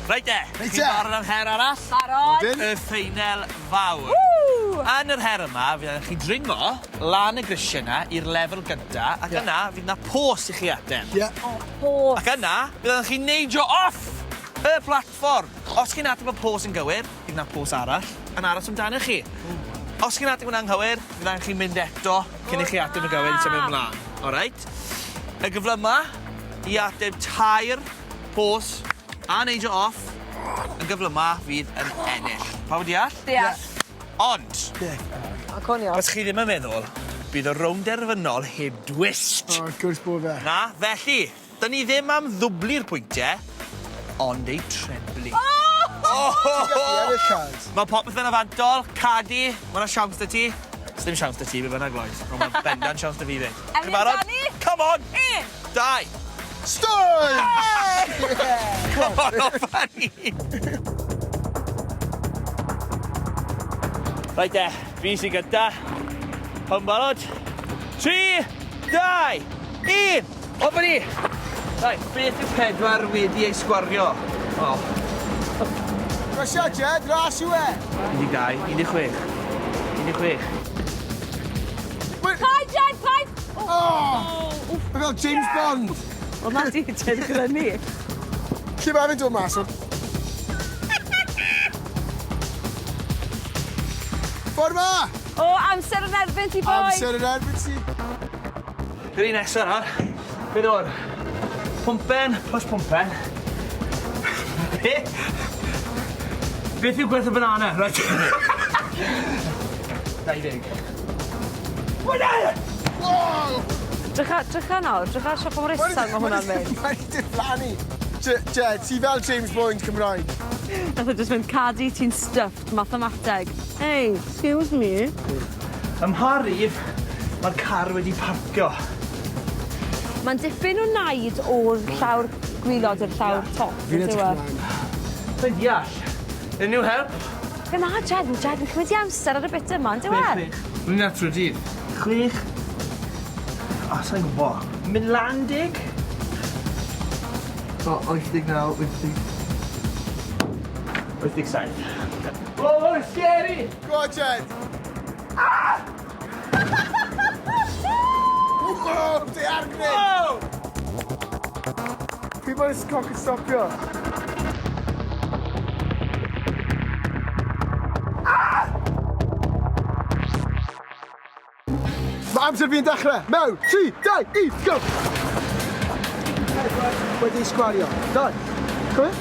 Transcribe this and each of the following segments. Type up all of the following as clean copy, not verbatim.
Reit e, chi'n barod am her arall? Barod. Y ffeinel fawr. Yn yr her yma, fydd chi'n dringo lan y grisiau yna i'r lefel gynta, ac yna fydd yna pos i chi ateb. Pos. Ac yna, fydd chi'n neidio off y platfform. Os chi'n ateb y pos yn gywir, fydd yna pos arall yn aros amdano chi. Os chi'n ateb hwnna'n gywir, fydd chi'n mynd eto cyn i chi ateb yn gywir i symud ymlaen. Alright? Y gyflyma i ateb tair pos a neidio off, y gyflyma fydd yn ennill. Pa wedi all? Deall. Ond, Aconio. os chi ddim yn meddwl, bydd y rownd derfynol heb dwist. Gwrs bod fe. Na, felly, dyn ni ddim am ddwblu'r pwyntiau, ond ei treblu. Mae popeth yn afantol, Cadi, mae'na siawns dy ti. Os ddim siawns dy ti, bydd yna Lloyd. Ond mae bendan siawns dy fi fyd. Ewn ni amdani? Come on! 1, 2! Stwnsh! Come on, off ni! Reit e, fi sy'n gynta. Hwn barod. 3, 2, 1! Off ni! Reit, beth yw pedwar wedi ei sgwario? O. Rwysia, Jed, ras yw e. 12, 16. 16. Paid, Jed, paid! Mae fel James Bond. O, na di, Jed, gyda ni. Lle mae fe'n dod mas o? Ffordd ma! O, amser yn erbyn ti, boi. Amser yn erbyn ti. Yr un nesaf nawr. Beth o'r? Pwmpen plus pwmpen. Beth yw gwerth y banana? Right. 20. Wow! Drycha nawr, drycha siop o'r isal mae hwnna'n mynd. Mae'n diflannu. Jed, ti fel James Bond Cymraeg. Nath o jyst mynd Cadi, ti'n stuffed, mathemateg. Hey, excuse me. Ym Mharif, mae'r car wedi parcio. Mae'n dipyn o NAID o'r llawr gwylod i'r llawr top. Fi'n edrych ymlaen. Fe'n deall. Unrhyw help? Na, Jed, yn cymryd i amser ar y bit yma, yn diwedd. Rwy'n atro dydd. 6. O, sa'n gwybod. Mynd lan 10? O, 89, 87. Oh, scary! Go on, Jed. Wow, di argnyn. Oh! Pryd mae'n ysgoc yn stopio? Mae amser fi'n dechrau. Mewn, 3, 2, 1, go! Wedi sgwario. Doi. Come in.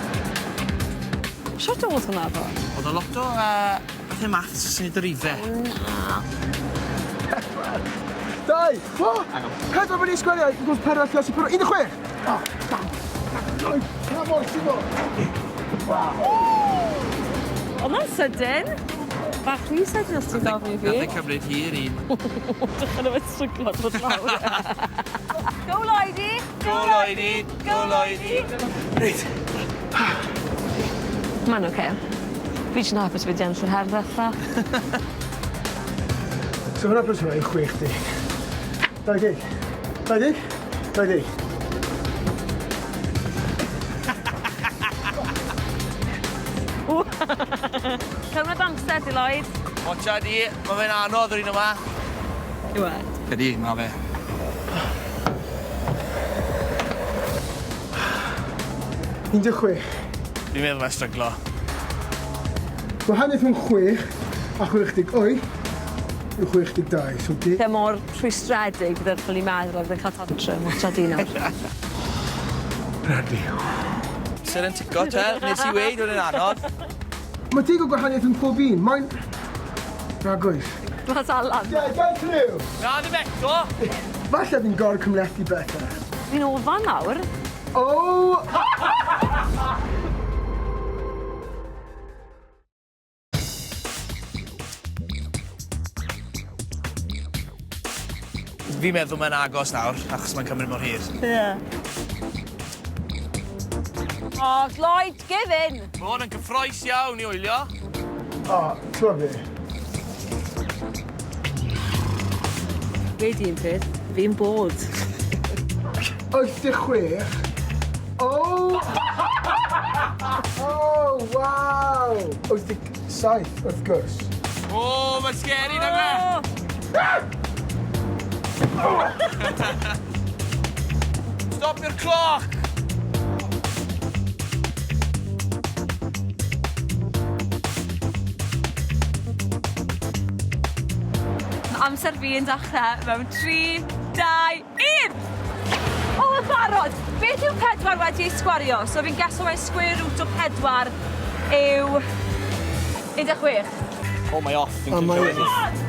Siwt oedd hwnna fo? Oedd o lot o bethau maths sy'n ei drifau. Dau. Pedwar wedi sgwario. Gwrs pedwar allan sy'n pedwar. 16. Lloyd, pa mor ti'n fod? O, mae'n sydyn. Bach rhy sydyn os ti'n gofyn i fi. Nath ei cymryd hir un. Dych yn ymwneud stryglo drwy'r llawr. Go, Lloydi! Go, Lloydi! Go, Lloydi! Reit. Mae'n oce. Fi jy'n hapus fi dyn sy'n her ddetha. So hwnna plus hwnna yw 60. 20. 20. 20. Cymryd amser di, Lloyd. Watcha di, mae fe'n anodd yr un yma. Yw e? Cadi, mae fe. Un deg chwech. Dwi'n meddwl mae'n stryglo. Gwahaniaeth rhwng 6 a 68 yw 62, so di... Lle mor rhwystredig bydd ydych chi'n meddwl oedd yn cael tantrum, watcha di nawr. Bradley. Sy'n yn tico te, nes i weid o'n yn anodd. Mae dig o gwahaniaeth yn pob un, mae'n... Ragwys. Mas Alan. Ie, gael clyw! Na, ddim eto. Falle fi'n gorau cymlethi bethau. Fi'n ofan nawr. O! Fi'n meddwl mae'n agos nawr, achos mae'n cymryd mor hir. Ie. O, Lloyd, give in. Mae hwn yn cyffroes iawn i wylio. O, ti'n fi? Gei di un peth, fi'n bod. 86. O! Oh, wow! Wyth deg saith, wrth gwrs. O, mae'n scary na fe! Stop your clock! Amser fi yn dechrau mewn 3, 2, 1! O, yn barod! Beth yw 4 wedi ei sgwario? So fi'n geso mai square root o 4 yw 16. Oh, mae off. Oh, mae off.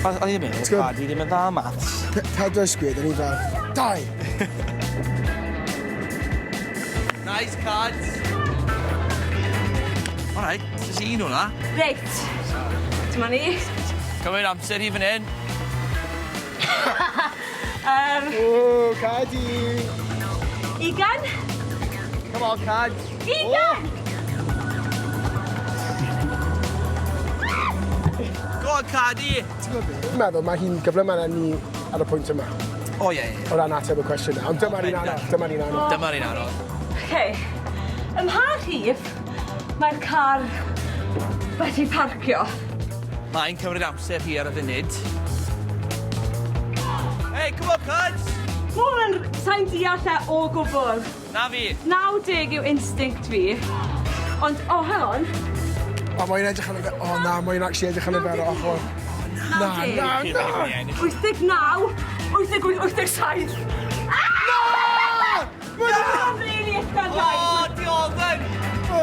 O'n i'n meddwl, Cadi ddim yn dda maths. 4 sgwyd, o'n i fel, 2! Nice cards. Alright, jyst un hwnna. Reit. Dyma ni. Cymryd amser i fan hyn. O, Cadi! 20. Come on, Cad. 20! Go on, Cadi. Dwi'n meddwl mae hi'n gyflym arna ni ar y pwynt yma. O, ie. O ran ateb y cwestiwn yna. Ond dyma'r un anodd. Dyma'r un anodd. Dyma'r un anodd. OK. Ym mha rhif mae'r car wedi parcio? Mae'n cymryd amser hi ar y funud. Hey, come on, Cads. Mae'n sa'n deall e o gwbl. Na fi. 90 yw instinct fi. Ond, o, hang on. O, mae'n edrych yn y fe... O, na, mae'n actually edrych yn y fe ar y ochr. Na, na, na! 89, 88, 87. Na! Mae'n really uchel, O, guys. diolch! O,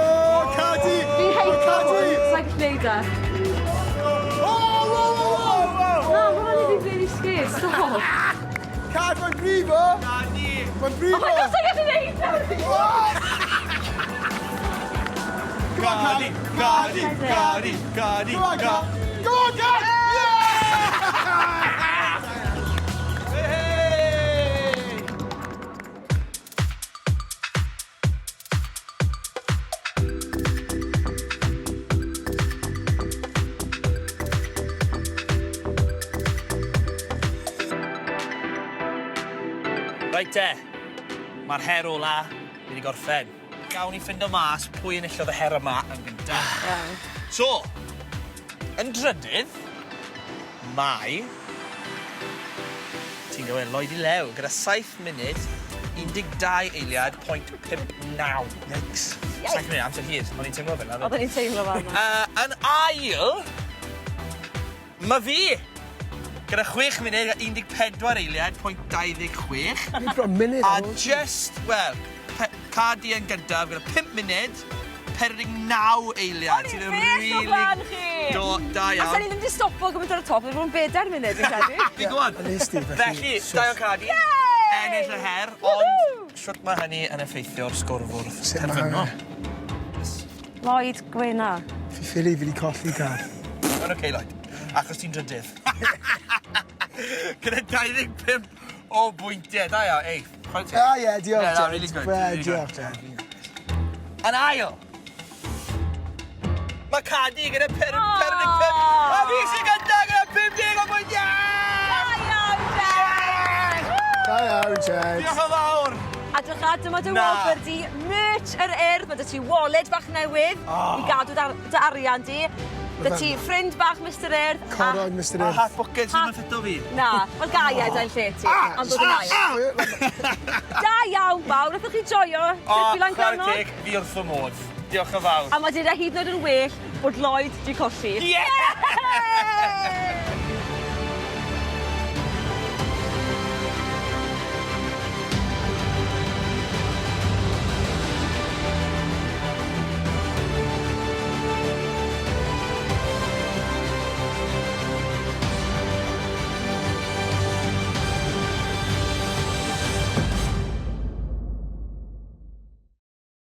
Cadi! Fi'n heitio Cadi! sa'n gallu neud e. O, Na, mae'n really, really scared. Stop. Cad, mae'n brifo! Cadi! Mae'n Oh brifo! my God, sa'n gallu neud e. Cadi! Cadi! Cadi! Cadi! Go on, Cad! Go on, Cad! Hey! Right te, mae'r her ola wedi gorffen. Gawn ni ffindo mas pwy enillodd y her yma yn gyntaf. So, yn drydydd, mae... Ti'n gwybod, Lloyd i lew, gyda 7 munud, 12 eiliad, pwynt 59. Yikes. 7 munud, amser hir, o'n i'n teimlo fel yna. Oedden ni'n teimlo fel yna. Yn ail, mae fi, gyda 6 munud, 14 eiliad, pwynt 26. Ni'n bron munud A ar ôl. just, wel, Cadi yn gyntaf, gyda 5 munud, 49 eiliad. O'n i'n bell o blaen chi. Da A sa'n iawn. ni ddim wedi stopo gymaint ar y top, oedd rhywun 4 munud, fi'n credu. Fi'n gwybod. Nes ti, Felly, da iawn Cadi. Ennill y her, ond shwt mae hynny yn effeithio'r sgorfwrdd Sut ma' terfynol. Lloyd, gwena. Fi ffili fi wedi colli, Cad. Mae'n oce, Lloyd. Achos ti'n drydydd. Gyda 25 o bwyntiau. Da iawn, ei. chwarae teg. Ie, diolch. Yeah, no, really good, really Diolch, good. diolch. Yn ail. Mae Cadi gyda 45. A fi sy'n gyda gyda 50 o bwyntiau! Da iawn, Jed. Diolch yn fawr. A dycha, dyma dy Na. wobr di, merch yr urdd, mae dy ti wallet bach newydd i gadw dy arian di. Dy ti ffrind bach Mistar Urdd. Coron, Mr. A Urdd. hat bucket sy'n ffito fi. Na, mae'n gaiad yn lle ti, ond oedd yn ail. Da iawn, bawr, nath chi joio, O, beth fi chwarae Llangrannog. teg, fi wrth fy modd. Diolch yn fawr. A mae dyna hyd yn oed yn well bod Lloyd di colli. Yeah!